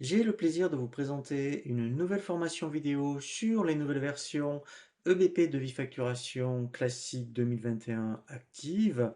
J'ai le plaisir de vous présenter une nouvelle formation vidéo sur les nouvelles versions EBP de Facturation Classique 2021 Active.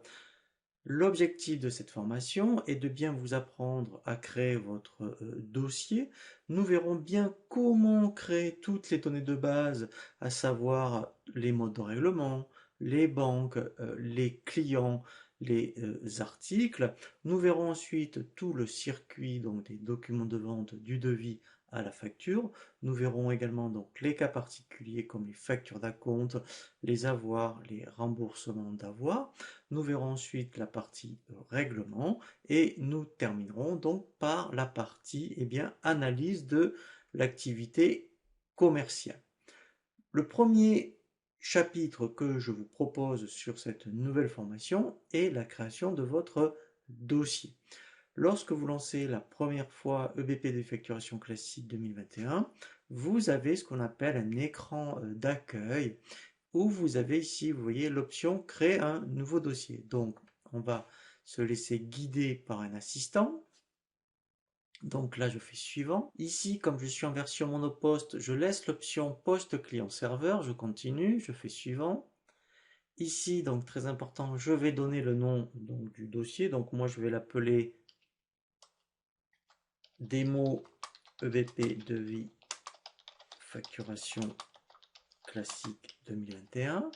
L'objectif de cette formation est de bien vous apprendre à créer votre dossier. Nous verrons bien comment créer toutes les données de base, à savoir les modes de règlement, les banques, les clients, les articles. Nous verrons ensuite tout le circuit donc des documents de vente du devis à la facture. Nous verrons également donc les cas particuliers comme les factures d'acompte, les avoirs, les remboursements d'avoirs. Nous verrons ensuite la partie règlement et nous terminerons donc par la partie analyse de l'activité commerciale. Le premier chapitre que je vous propose sur cette nouvelle formation est la création de votre dossier. Lorsque vous lancez la première fois EBP de facturation classique 2021, vous avez ce qu'on appelle un écran d'accueil où vous avez ici, vous voyez l'option créer un nouveau dossier. Donc, on va se laisser guider par un assistant. Donc là, je fais suivant. Ici, comme je suis en version monoposte, je laisse l'option poste client-serveur. Je continue, je fais suivant. Ici, donc très important, je vais donner le nom donc, du dossier. Donc moi, je vais l'appeler démo EBP devis facturation classique 2021.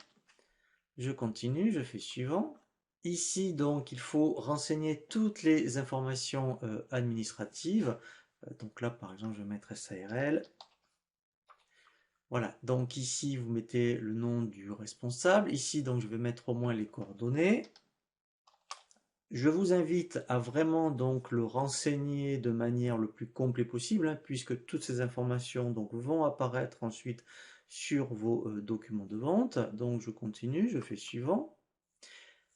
Je continue, je fais suivant. Ici, donc, il faut renseigner toutes les informations administratives. Donc là, par exemple, je vais mettre SARL. Voilà, donc ici, vous mettez le nom du responsable. Ici, donc, je vais mettre au moins les coordonnées. Je vous invite à vraiment donc le renseigner de manière le plus complète possible, hein, puisque toutes ces informations donc, vont apparaître ensuite sur vos documents de vente. Donc, je continue, je fais suivant.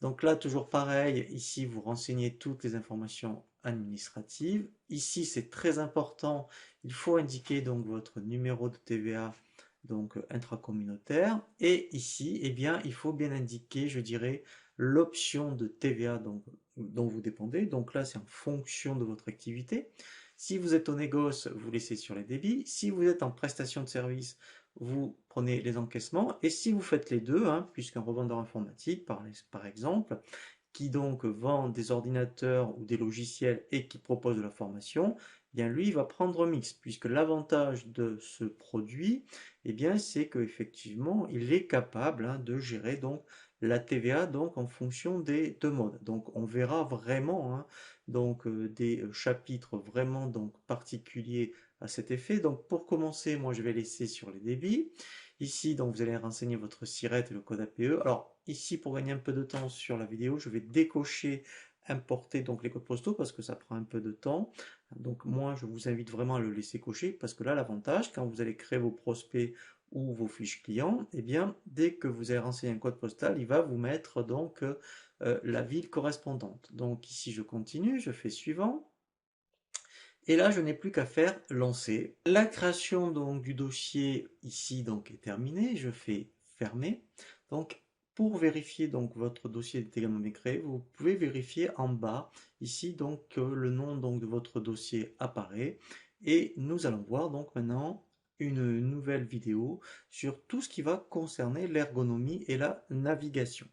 Donc là, toujours pareil, ici, vous renseignez toutes les informations administratives. Ici, c'est très important, il faut indiquer donc votre numéro de TVA donc intracommunautaire. Et ici, eh bien, il faut bien indiquer, je dirais, l'option de TVA donc, dont vous dépendez. Donc là, c'est en fonction de votre activité. Si vous êtes au négoce, vous laissez sur les débits. Si vous êtes en prestation de service, vous prenez les encaissements. Et si vous faites les deux, hein, puisqu'un revendeur informatique, par exemple, qui donc vend des ordinateurs ou des logiciels et qui propose de la formation, eh bien lui il va prendre mix, puisque l'avantage de ce produit, eh bien c'est qu'effectivement il est capable hein, de gérer donc la TVA donc en fonction des deux modes. Donc on verra vraiment hein, donc des chapitres vraiment donc particuliers à cet effet. Donc pour commencer, moi je vais laisser sur les débits. Ici, donc vous allez renseigner votre SIRET et le code APE. Alors ici, pour gagner un peu de temps sur la vidéo, je vais décocher importer donc les codes postaux parce que ça prend un peu de temps. Donc moi, je vous invite vraiment à le laisser cocher parce que là, l'avantage, quand vous allez créer vos prospects ou vos fiches clients, eh bien, dès que vous avez renseigné un code postal, il va vous mettre donc la ville correspondante. Donc ici, je continue, je fais suivant. Et là, je n'ai plus qu'à faire lancer. La création donc du dossier ici donc est terminée. Je fais fermer. Donc pour vérifier donc votre dossier est également bien créé, vous pouvez vérifier en bas ici donc que le nom donc de votre dossier apparaît. Et nous allons voir donc maintenant une nouvelle vidéo sur tout ce qui va concerner l'ergonomie et la navigation.